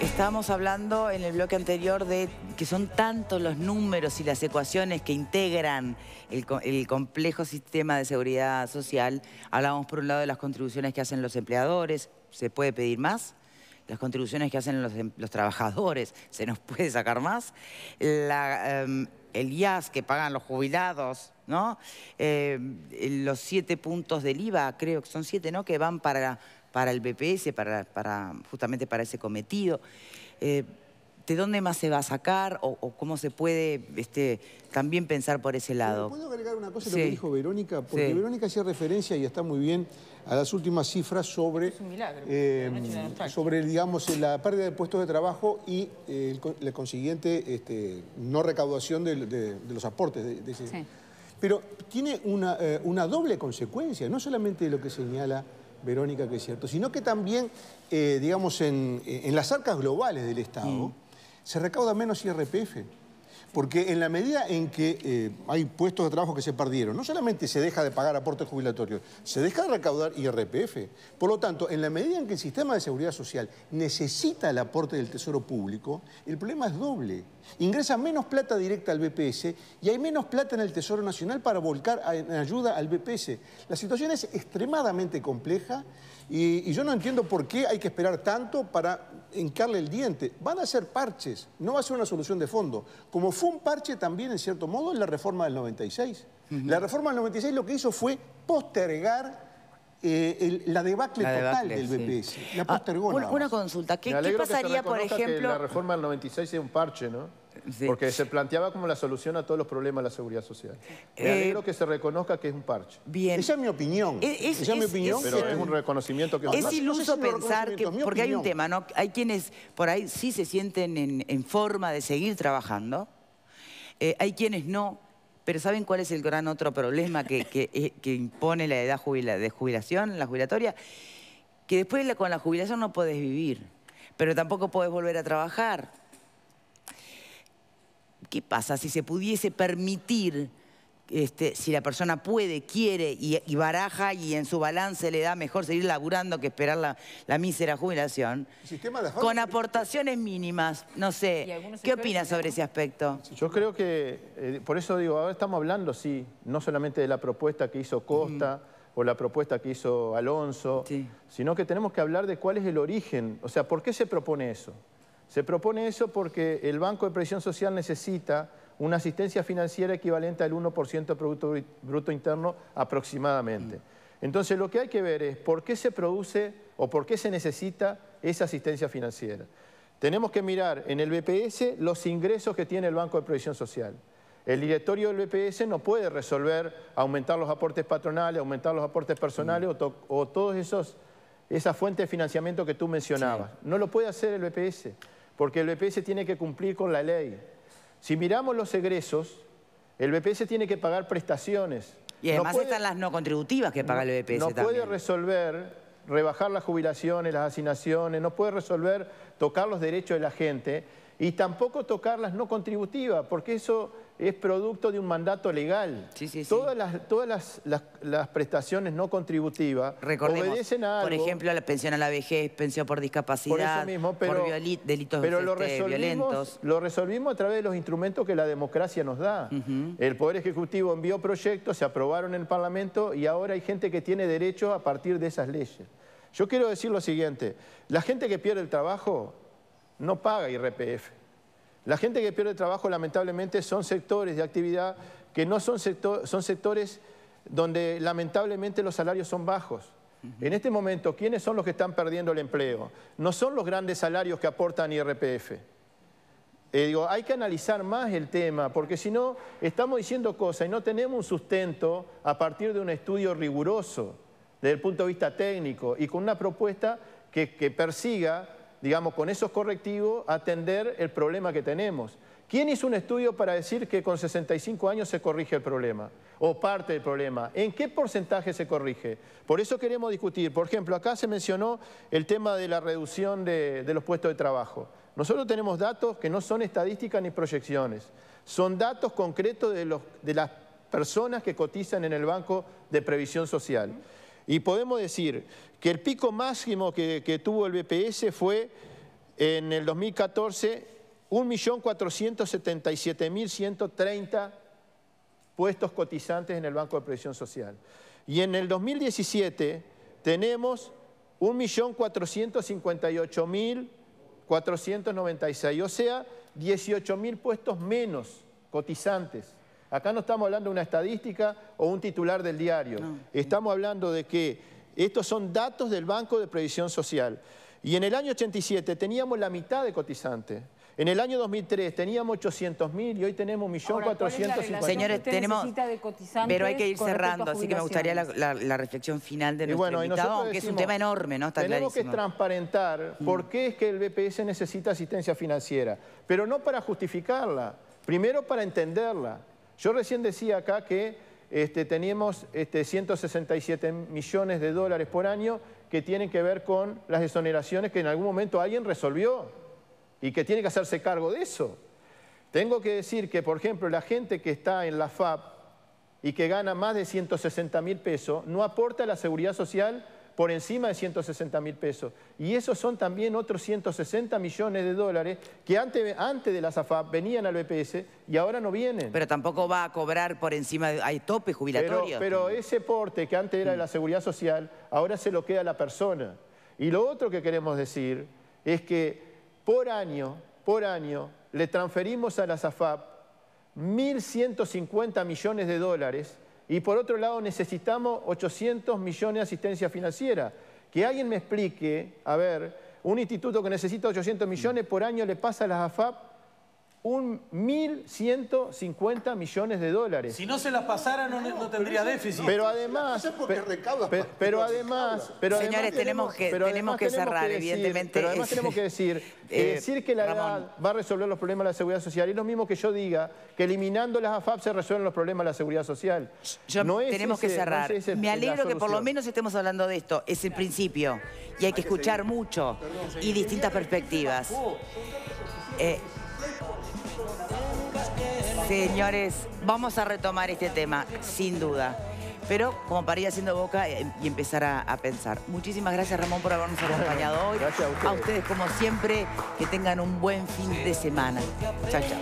Estábamos hablando en el bloque anterior de que son tantos los números y las ecuaciones que integran el complejo sistema de seguridad social. Hablábamos por un lado de las contribuciones que hacen los empleadores, ¿se puede pedir más? Las contribuciones que hacen los trabajadores, ¿se nos puede sacar más? El IAS que pagan los jubilados, ¿no? Los 7 puntos del IVA, creo que son 7, ¿no? Que van para el BPS, justamente para ese cometido. ¿De dónde más se va a sacar o cómo se puede también pensar por ese lado? ¿Puedo agregar una cosa a lo que dijo Verónica? Porque Verónica hacía referencia, y está muy bien, a las últimas cifras sobre, digamos, la pérdida de puestos de trabajo y la consiguiente no recaudación de los aportes. Pero tiene una doble consecuencia, no solamente lo que señala Verónica, que es cierto, sino que también, digamos, en las arcas globales del Estado se recauda menos IRPF. Porque en la medida en que hay puestos de trabajo que se perdieron, no solamente se deja de pagar aportes jubilatorios, se deja de recaudar IRPF. Por lo tanto, en la medida en que el sistema de seguridad social necesita el aporte del Tesoro Público, el problema es doble. Ingresa menos plata directa al BPS y hay menos plata en el Tesoro Nacional para volcar en ayuda al BPS. La situación es extremadamente compleja y yo no entiendo por qué hay que esperar tanto para hincarle el diente. Van a ser parches, no va a ser una solución de fondo. Como fue un parche también, en cierto modo, en la reforma del 96. La reforma del 96 lo que hizo fue postergar la debacle total del BPS. Sí. La postergó una consulta. ¿Qué pasaría, por ejemplo? Que la reforma del 96 es un parche, ¿no? Sí. Porque se planteaba como la solución a todos los problemas de la seguridad social. Me alegro que se reconozca que es un parche. Bien. Esa es mi opinión. Esa es mi opinión. Pero es un reconocimiento que... Es iluso pensar que... Porque hay un tema, ¿no? Hay quienes por ahí sí se sienten en forma de seguir trabajando. Hay quienes no. Pero ¿saben cuál es el gran otro problema que impone la edad de jubilación, la jubilatoria? Que después con la jubilación no podés vivir, pero tampoco podés volver a trabajar. ¿Qué pasa si se pudiese permitir, si la persona puede, quiere y baraja y en su balance le da mejor seguir laburando que esperar la mísera jubilación, con aportaciones mínimas? No sé, ¿qué opinas sobre ese aspecto? Yo creo que, por eso digo, ahora estamos hablando, sí, no solamente de la propuesta que hizo Costa o la propuesta que hizo Alonso, sino que tenemos que hablar de cuál es el origen, o sea, ¿por qué se propone eso? Se propone eso porque el Banco de Previsión Social necesita una asistencia financiera equivalente al 1% del Producto Bruto Interno aproximadamente. Entonces lo que hay que ver es por qué se produce o por qué se necesita esa asistencia financiera. Tenemos que mirar en el BPS los ingresos que tiene el Banco de Previsión Social. El directorio del BPS no puede resolver aumentar los aportes patronales, aumentar los aportes personales o todos esas fuentes de financiamiento que tú mencionabas. No lo puede hacer el BPS, porque el BPS tiene que cumplir con la ley. Si miramos los egresos, el BPS tiene que pagar prestaciones. Y además están las no contributivas que paga el BPS también. No puede resolver, rebajar las jubilaciones, las asignaciones, no puede resolver tocar los derechos de la gente y tampoco tocar las no contributivas, porque eso es producto de un mandato legal. Todas las prestaciones no contributivas obedecen a algo. Por ejemplo, la pensión a la vejez, pensión por discapacidad, por mismo, por delitos violentos. Lo resolvimos a través de los instrumentos que la democracia nos da. El Poder Ejecutivo envió proyectos, se aprobaron en el Parlamento y ahora hay gente que tiene derecho a partir de esas leyes. Yo quiero decir lo siguiente, la gente que pierde el trabajo no paga IRPF. La gente que pierde el trabajo, lamentablemente, son sectores de actividad que no son sectores donde, lamentablemente, los salarios son bajos. En este momento, ¿quiénes son los que están perdiendo el empleo? No son los grandes salarios que aportan IRPF. Hay que analizar más el tema, porque si no, estamos diciendo cosas y no tenemos un sustento a partir de un estudio riguroso, desde el punto de vista técnico, y con una propuesta que persiga, digamos, con esos correctivos, atender el problema que tenemos. ¿Quién hizo un estudio para decir que con 65 años se corrige el problema? O parte del problema. ¿En qué porcentaje se corrige? Por eso queremos discutir. Por ejemplo, acá se mencionó el tema de la reducción de los puestos de trabajo. Nosotros tenemos datos que no son estadísticas ni proyecciones. Son datos concretos de las personas que cotizan en el Banco de Previsión Social. Y podemos decir que el pico máximo que tuvo el BPS fue en el 2014, 1.477.130 puestos cotizantes en el Banco de Previsión Social. Y en el 2017 tenemos 1.458.496, o sea, 18.000 puestos menos cotizantes. Acá no estamos hablando de una estadística o un titular del diario. No. Estamos hablando de que estos son datos del Banco de Previsión Social. Y en el año 87 teníamos la mitad de cotizantes. En el año 2003 teníamos 800.000 y hoy tenemos 1.450.000. Señores, tenemos, pero hay que ir cerrando, así que me gustaría la reflexión final de nuestro invitado, aunque es un tema enorme, ¿no? Está tenemos clarísimo. Que transparentar por qué es que el BPS necesita asistencia financiera, pero no para justificarla, primero para entenderla. Yo recién decía acá que teníamos 167 millones de dólares por año que tienen que ver con las exoneraciones que en algún momento alguien resolvió y que tiene que hacerse cargo de eso. Tengo que decir que, por ejemplo, la gente que está en la FAP y que gana más de 160.000 pesos no aporta a la seguridad social por encima de 160.000 pesos. Y esos son también otros 160 millones de dólares que antes de las AFAP venían al BPS y ahora no vienen. Pero tampoco va a cobrar por encima, hay tope jubilatorio. Pero ese aporte que antes era de la seguridad social, ahora se lo queda a la persona. Y lo otro que queremos decir es que por año le transferimos a las AFAP 1.150 millones de dólares y por otro lado necesitamos 800 millones de asistencia financiera. Que alguien me explique, a ver, un instituto que necesita 800 millones por año le pasa a las AFAP 1.150 millones de dólares. Si no se las pasara no tendría déficit. Pero además... Señores, tenemos que cerrar, evidentemente. Pero además tenemos que decir que la edad va a resolver los problemas de la seguridad social. Es lo mismo que yo diga que eliminando las AFAP se resuelven los problemas de la seguridad social. Tenemos que cerrar. Me alegro que por lo menos estemos hablando de esto. Es el principio. Y hay que escuchar mucho y distintas perspectivas. Señores, vamos a retomar este tema, sin duda. Pero como para ir haciendo boca y empezar a pensar. Muchísimas gracias, Ramón, por habernos acompañado hoy. Gracias a ustedes, como siempre, que tengan un buen fin de semana. Chao, chao.